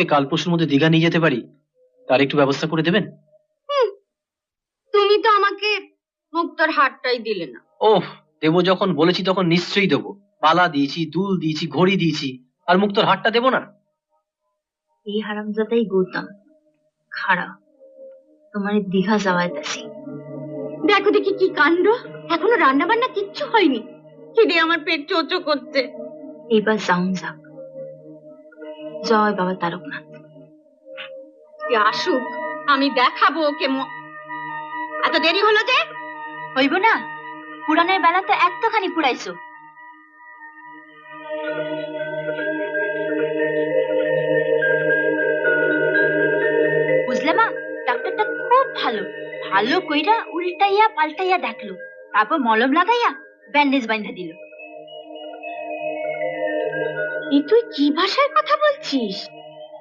কাল পরশুর মধ্যে দীঘা নিয়ে যেতে পারি, তার একটু ব্যবস্থা করে দেবেন? তুমি তো আমাকে মুক্তার হারটাই দিলে না। ওহ, দেবো যখন বলেছি তখন নিশ্চয়ই দেবো। পালা দিয়েছি, দুল দিয়েছি, ঘড়ি দিয়েছি, আর মুক্তোর হারটা দেবো না? এই হারামজাদাই গৌতম খাড়া তোমার দীঘা যাওয়াইতেছি। দেখো দেখি কি কাণ্ড, এখনো রান্না বান্না কিচ্ছু হয়নি, খিদে আমার পেট চোচো করছে। এইবার যাউন যাক। জয় বাবা তারকনাথ। আসুক, আমি দেখাবো ওকে। এত দেরি হলো যে? হইব না, পুরাণের বেলা তো একটুখানি পুরাইছো। বুঝলে মা, ডাক্তারটা খুব ভালো, ভালো কইরা উল্টাইয়া পাল্টাইয়া দেখলো, তারপর মলম লাগাইয়া ব্যান্ডেজ বাইন্ধা দিল। তুই কি ভাষায় কথা বলছিস?